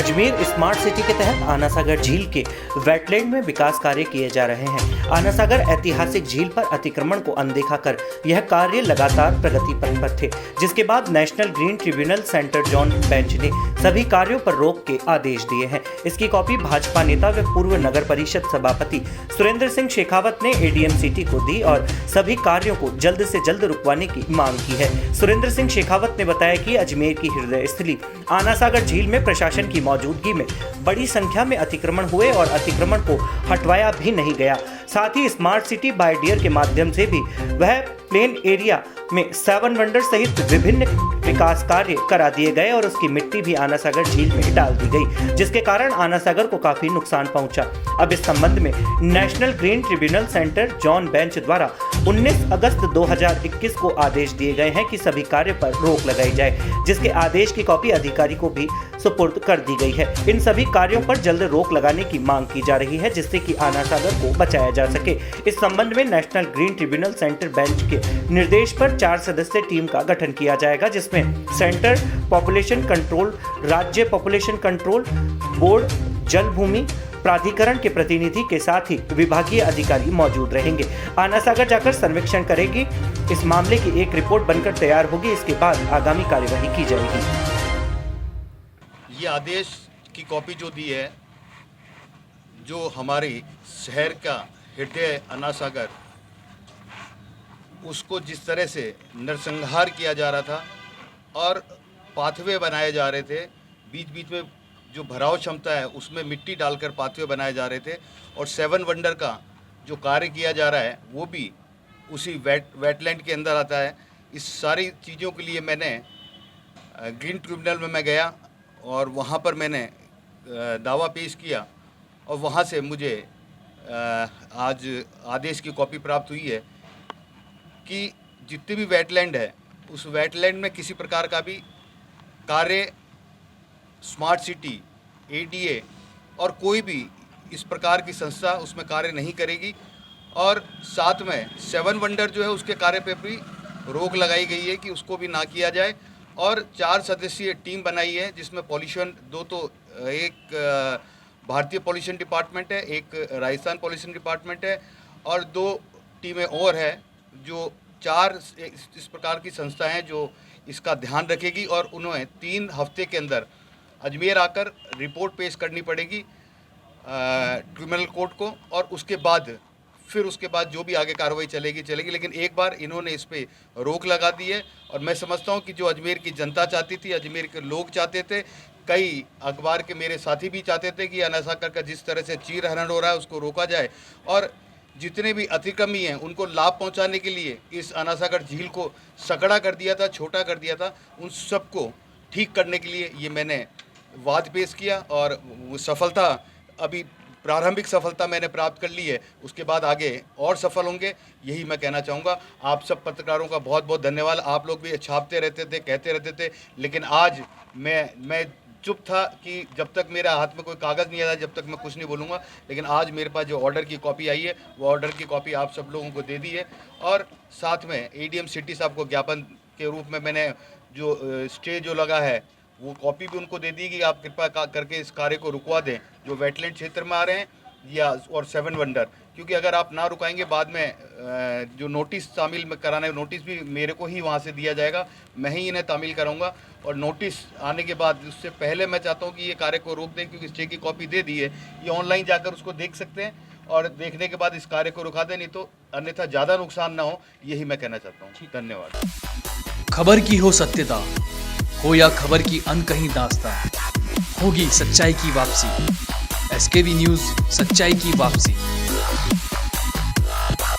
Ajmer smart city के तहत आना सागर झील के वेटलैंड में विकास कार्य किए जा रहे हैं। आना सागर ऐतिहासिक झील पर अतिक्रमण को अनदेखा कर यह कार्य लगातार प्रगति पथ पर थे, जिसके बाद national green tribunal centre John bench ने सभी कार्यों पर रोक के आदेश दिए हैं। इसकी कॉपी भाजपा नेता व पूर्व नगर परिषद सभापति सुरेंद्र सिंह शेखावत ने एडीएम सिटी को दी और सभी कार्यों को जल्द से जल्द रुकवाने की मांग की है। सुरेंद्र सिंह शेखावत ने बताया कि अजमेर की हृदय स्थली आना सागर झील में प्रशासन की मौजूदगी में बड़ी संख्या में अतिक्रमण हुए और अतिक्रमण को हटवाया भी नहीं गया। साथ ही स्मार्ट सिटी बाय डियर के माध्यम से भी वह प्लेन एरिया में 7 वंडर सहित विभिन्न विकास कार्य करा दिए गए और उसकी मिट्टी भी आना सागर झील में डाल दी गई, जिसके कारण आना सागर को काफी नुकसान पहुंचा। अब इस संबंध में national green tribunal centre John bench द्वारा 19 अगस्त 2021 को आदेश दिए गए हैं कि सभी कार्य पर रोक लगाई जाए, जिसके आदेश की कॉपी अधिकारी को भी सुपुर्द कर दी गई है। इन सभी कार्यों पर जल्द रोक लगाने की मांग की जा रही है, जिससे कि आना सागर को बचाया जा सके। इस संबंध में national green tribunal centre bench के निर्देश पर 4 सदस्यीय टीम का गठन किया जाएगा, जिसमें सेंटर पॉपुलेशन कंट्रोल, राज्य पॉपुलेशन कंट्रोल बोर्ड, जल भूमि प्राधिकरण के प्रतिनिधि के साथ ही विभागीय अधिकारी मौजूद रहेंगे। आना सागर जाकर सर्वेक्षण करेगी। इस मामले की एक रिपोर्ट बनकर तैयार होगी। इसके बाद आगामी कार्यवाही की जाएगी। ये आदेश की कॉपी जो दी है, जो हमारी शहर का हृदय आना सागर, उसको जिस तरह से नरसंहार किया जा रहा था और पाथवे बनाए जा रहे थे, बीच बीच में जो भराव क्षमता है उसमें मिट्टी डालकर पाथवे बनाए जा रहे थे और 7 वंडर का जो कार्य किया जा रहा है वो भी उसी वेटलैंड के अंदर आता है। इस सारी चीज़ों के लिए मैंने ग्रीन ट्रिब्यूनल में मैं गया और वहाँ पर मैंने दावा पेश किया और वहाँ से मुझे आज आदेश की कॉपी प्राप्त हुई है कि जितनी भी वेटलैंड है उस वेटलैंड में किसी प्रकार का भी कार्य स्मार्ट सिटी, एडीए और कोई भी इस प्रकार की संस्था उसमें कार्य नहीं करेगी और साथ में 7 वंडर जो है उसके कार्य पे भी रोक लगाई गई है कि उसको भी ना किया जाए। और 4 सदस्यीय टीम बनाई है, जिसमें पॉल्यूशन एक भारतीय पॉल्यूशन डिपार्टमेंट है, एक राजस्थान पॉल्यूशन डिपार्टमेंट है और 2 टीमें और है, जो 4 इस प्रकार की संस्थाएं हैं जो इसका ध्यान रखेगी और उन्हें 3 हफ्ते के अंदर अजमेर आकर रिपोर्ट पेश करनी पड़ेगी ट्रिब्यूनल कोर्ट को और उसके बाद जो भी आगे कार्रवाई चलेगी। लेकिन एक बार इन्होंने इस पे रोक लगा दी है और मैं समझता हूँ कि जो अजमेर की जनता चाहती थी, अजमेर के लोग चाहते थे, कई अखबार के मेरे साथी भी चाहते थे कि आना सागर का जिस तरह से चीरहरण हो रहा है उसको रोका जाए और जितने भी अतिक्रमी हैं उनको लाभ पहुंचाने के लिए इस आना सागर झील को सकड़ा कर दिया था, छोटा कर दिया था, उन सबको ठीक करने के लिए ये मैंने वाद पेश किया और सफलता, अभी प्रारंभिक सफलता मैंने प्राप्त कर ली है। उसके बाद आगे और सफल होंगे, यही मैं कहना चाहूँगा। आप सब पत्रकारों का बहुत बहुत धन्यवाद। आप लोग भी छापते रहते थे, कहते रहते थे, लेकिन आज मैं चुप था कि जब तक मेरे हाथ में कोई कागज़ नहीं आया जब तक मैं कुछ नहीं बोलूँगा। लेकिन आज मेरे पास जो ऑर्डर की कॉपी आई है वो ऑर्डर की कॉपी आप सब लोगों को दे दी है और साथ में एडीएम सिटी साहब को ज्ञापन के रूप में मैंने जो स्टे जो लगा है वो कॉपी भी उनको दे दी कि आप कृपा करके इस कार्य को रुकवा दें जो वेटलैंड क्षेत्र में आ रहे हैं या और 7 वंडर, क्योंकि अगर आप ना रुकाएंगे बाद में जो नोटिस तामील में कराना है नोटिस भी मेरे को ही वहाँ से दिया जाएगा, मैं ही इन्हें तामील कराऊंगा और नोटिस आने के बाद उससे पहले मैं चाहता हूँ कि ये कार्य को रोक दें, क्योंकि स्टे की कॉपी दे दी है, ये ऑनलाइन जाकर उसको देख सकते हैं और देखने के बाद इस कार्य को रुका दें, नहीं तो अन्यथा ज़्यादा नुकसान ना हो, यही मैं कहना चाहता हूँ। धन्यवाद। खबर की हो सत्यता हो या खबर की अनकही दास्तां, होगी सच्चाई की वापसी। एसकेबी न्यूज़, सच्चाई की वापसी।